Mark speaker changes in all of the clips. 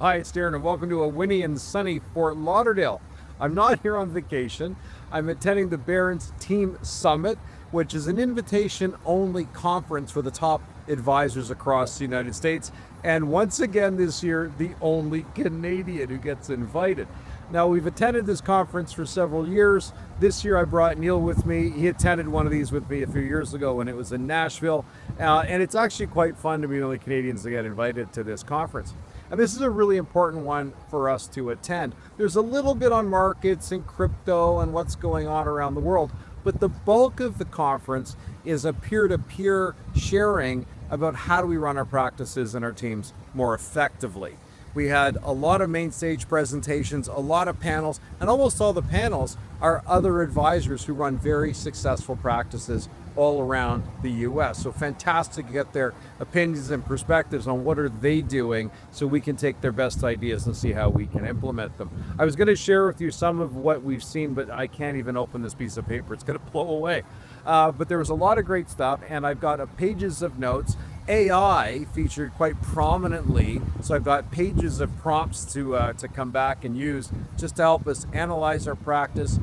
Speaker 1: Hi, it's Darren, and welcome to a windy and sunny Fort Lauderdale. I'm not here on vacation. I'm attending the Barron's Team Summit, which is an invitation-only conference for the top advisors across the United States. And once again this year, the only Canadian who gets invited. Now, we've attended this conference for several years. This year I brought Neil with me. He attended one of these with me a few years ago when it was in Nashville. And it's actually quite fun to be the only Canadians to get invited to this conference. And this is a really important one for us to attend. There's a little bit on markets and crypto and what's going on around the world, but the bulk of the conference is a peer-to-peer sharing about how do we run our practices and our teams more effectively. We had a lot of main stage presentations, a lot of panels, and almost all the panels are other advisors who run very successful practices all around the US. So fantastic to get their opinions and perspectives on what are they doing so we can take their best ideas and see how we can implement them. I was going to share with you some of what we've seen, but I can't even open this piece of paper. It's going to blow away. But there was a lot of great stuff, and I've got pages of notes. AI featured quite prominently, so I've got pages of prompts to come back and use just to help us analyze our practice,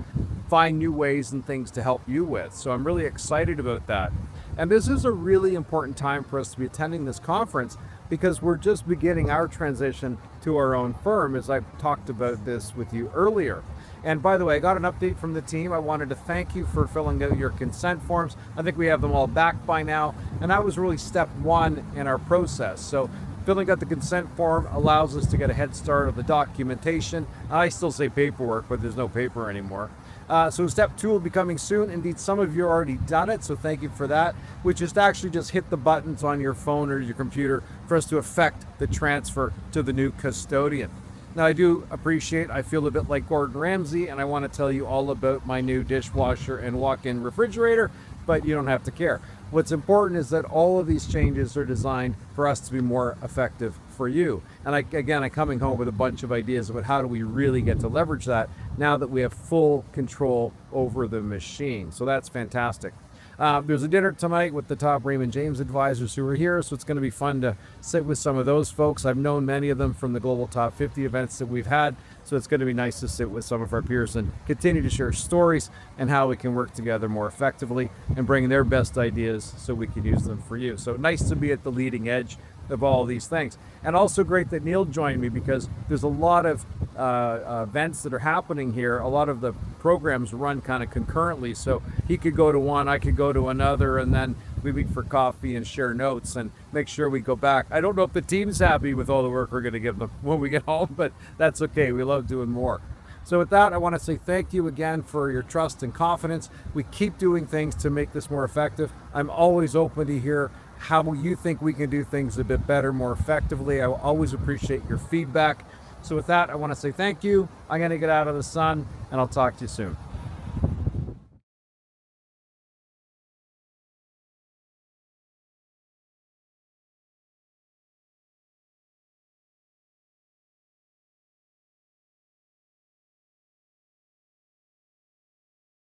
Speaker 1: find new ways and things to help you with. So I'm really excited about that. And this is a really important time for us to be attending this conference because we're just beginning our transition to our own firm, as I talked about this with you earlier. And by the way, I got an update from the team. I wanted to thank you for filling out your consent forms. I think we have them all back by now. And that was really step one in our process. So filling out the consent form allows us to get a head start of the documentation. I still say paperwork, but there's no paper anymore. So step two will be coming soon. Indeed, some of you have already done it, so thank you for that, which is to actually just hit the buttons on your phone or your computer for us to effect the transfer to the new custodian. Now, I do appreciate, I feel a bit like Gordon Ramsay, and I want to tell you all about my new dishwasher and walk-in refrigerator, but you don't have to care. What's important is that all of these changes are designed for us to be more effective for you. And I'm coming home with a bunch of ideas about how do we really get to leverage that now that we have full control over the machine. So that's fantastic. There's a dinner tonight with the top Raymond James advisors who are here, so it's going to be fun to sit with some of those folks. I've known many of them from the Global Top 50 events that we've had, so it's going to be nice to sit with some of our peers and continue to share stories and how we can work together more effectively and bring their best ideas so we can use them for you. So nice to be at the leading edge of all these things. And also great that Neil joined me because there's a lot of events that are happening here. A lot of the programs run kind of concurrently, so he could go to one, I could go to another, and then we meet for coffee and share notes and make sure we go back. I don't know if the team's happy with all the work we're going to give them when we get home, but that's okay. We love doing more. So with that, I want to say thank you again for your trust and confidence. We keep doing things to make this more effective. I'm always open to hear how you think we can do things a bit better, more effectively. I will always appreciate your feedback. So with that, I want to say thank you. I'm going to get out of the sun, and I'll talk to you soon.